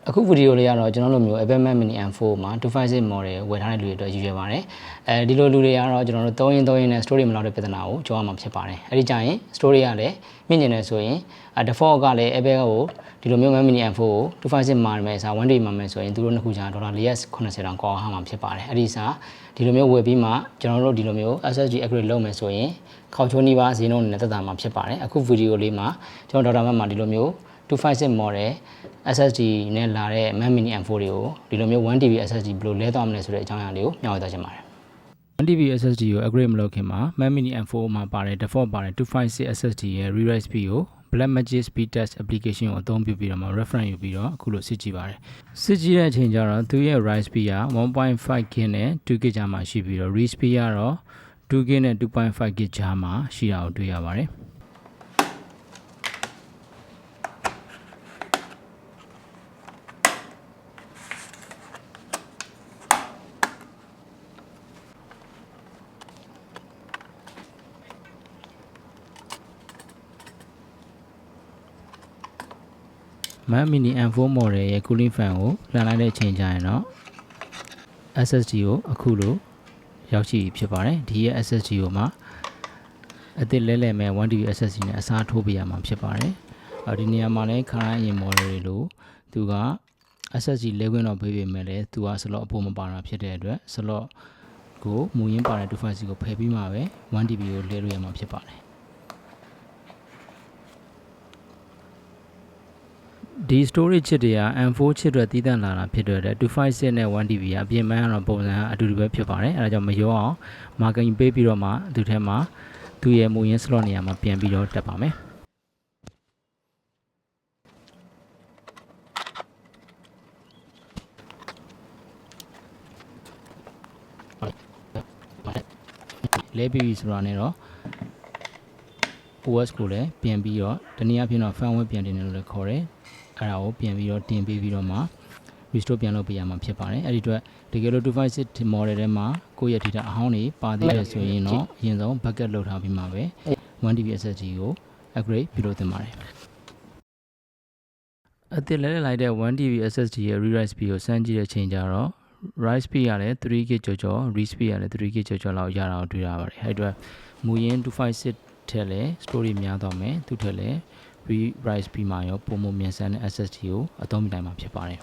အခုဗီဒီယိုလေးကတော့ကျွန်တော်တို့မျိုး Apple Mac Mini M4 မှာ256 model ဝယ်ထားတဲ့လူတွေအတွက်ရည်ရွယ်ပါတယ်အဲဒီလိုလူတွေကတော့ကျွန်တော်တို့3ရင်းနဲ့ story မလောက်တဲ့ပြဿနာကိုကြောက်ရမှာဖြစ်ပါတယ်အဲဒီကြရင် story ကလည်းမြင့်ကျင်နေဆိုရင် default ကလည်း Apple ကိုဒီလိုမျိုး Mac Mini M4 ကို256မှာမယ်ဆို1 day မှာမယ်ဆိုရင်သူတို့နှစ်ခုကြာ$480တောင်ကောက်အောင်မှာဖြစ်ပါတယ်အဲဒီစားဒီလိုမျိုးဝယ်ပြီးမှကျွန်တော်တို့ဒီလိုမျိုး SSD upgrade လုပ်မယ်ဆိုရင်ခေါက်ချိုးနီးပါးဈေးနှုန်းနဲ့သက်သာမှာဖြစ်ပါတယ်အခုဗီဒီယိုလေးမှာကျွန်တော်ဒေါက်တာမတ်မှာဒီလိုမျိုး256 model SSD နဲ့လာတဲ့ Mac Mini M4 တွေကိုဒီလိုမျိုး 1TB SSD ဘယ်လိုလဲသွားမလဲဆိုတဲ့အကြောင်းအရာလေးကိုမျှဝေသွားချင်ပါတယ် 1TB SSD ကို upgrade မလုပ်ခင်မှာ Mac Mini M4 မှာပါတဲ့ default ပါတဲ့256 SSD ရဲ့ rewrite speed ကို Blackmagic Speed Test application ကိုအသုံးပြုပြီးတော့မှ reference ယူပြီးတော့အခုလိုစစ်ကြည့်ပါတယ်စစ်ကြည့်တဲ့အချိန်ကျတော့သူရဲ့ write speed က 1.5GB နဲ့ 2GB ကြားမှာရှိပြီးတော့ read speed ကတော့ 2GB နဲ့ 2.5GB ကြားမှာရှိတာကိုတွေ့ရပါတယ်Mac Mini M4 model ရဲ့ cooling fan ကိုလှန်လိုက်တဲ့အချိန်ကျရင်တော့ SSD ကိုအခုလိုရောက်ရှိဖြစ်ပါတယ်ဒီရဲ့ SSD ကိုမှအသစ်လဲမဲ့ 1TB SSD နဲ့အစားထိုးပေးရမှာဖြစ်ပါတယ်ဒီနေရာမှာလည်းခါတိုင်းအရင် model တွေလိုသူက SSD လဲခွင့်တော့ပေးပေမဲ့လည်းသူက slot အဖို့မပါတာဖြစ်တဲ့အတွက် slot ကိုမူရင်းပါတဲ့256ကိုဖယ်ပြီးမှပဲ 1TB ကိုလဲလို့ရမှာဖြစ်ပါတယ်ဒီ storage chip တွေက M4 chip တွေတည်တံ့လာတာဖြစ်တဲ့အတွက်256နဲ့ 1TB ကအပြင်ပန်းကတော့ပုံစံအတူတူပဲဖြစ်ပါတယ်အဲဒါကြောင့်မရောအောင် marking ပေးပြီးတော့မှသူထဲမှာသူ့ရဲ့မူရင်း slot နေရာမှာပြန်ပြီးတော့တက်ပါမယ်လဲပြီးဆိုတာနဲ့တော့ OS ကိုလည်းပြန်ပြီးတော့တနည်းအားဖြင့်တော့ firmware ပြန်တင်တယ်လို့လည်းခေါ်တယ်အဲ့ဒါကိုပြန်ပြီးတော့တင်ပေးပြီးတော့မှ restore ပြန်လုပ်ပေးရမှာဖြစ်ပါတယ်အဲ့ဒီအတွက်တကယ်လို့256 model ထဲမှာကိုယ့်ရဲ့ data အဟောင်းတွေပါသေးတယ်ဆိုရင်တော့အရင်ဆုံး backup လုပ်ထားပြီးမှပဲ 1TB SSD ကို upgrade ပြုလုပ်သင့်ပါတယ်အသစ်လဲလိုက်တဲ့ 1TB SSD ရဲ့ rewrite speed ကိုစမ်းကြည့်တဲ့ချိန်ကျတော့ write speed ကလည်း 3GB ကျော် read speed ကလည်း 3GB ကျော်လောက်ရတာကိုတွေ့ရပါတယ်အဲ့အတွက်မူရင်း256ထဲလဲ story များသွားမယ်သူထဲလဲ rewrite speed မှာရောပုံမှန်မြန်ဆန်တဲ့ SSD ကိုအသုံးပြုနိုင်မှာဖြစ်ပါတယ်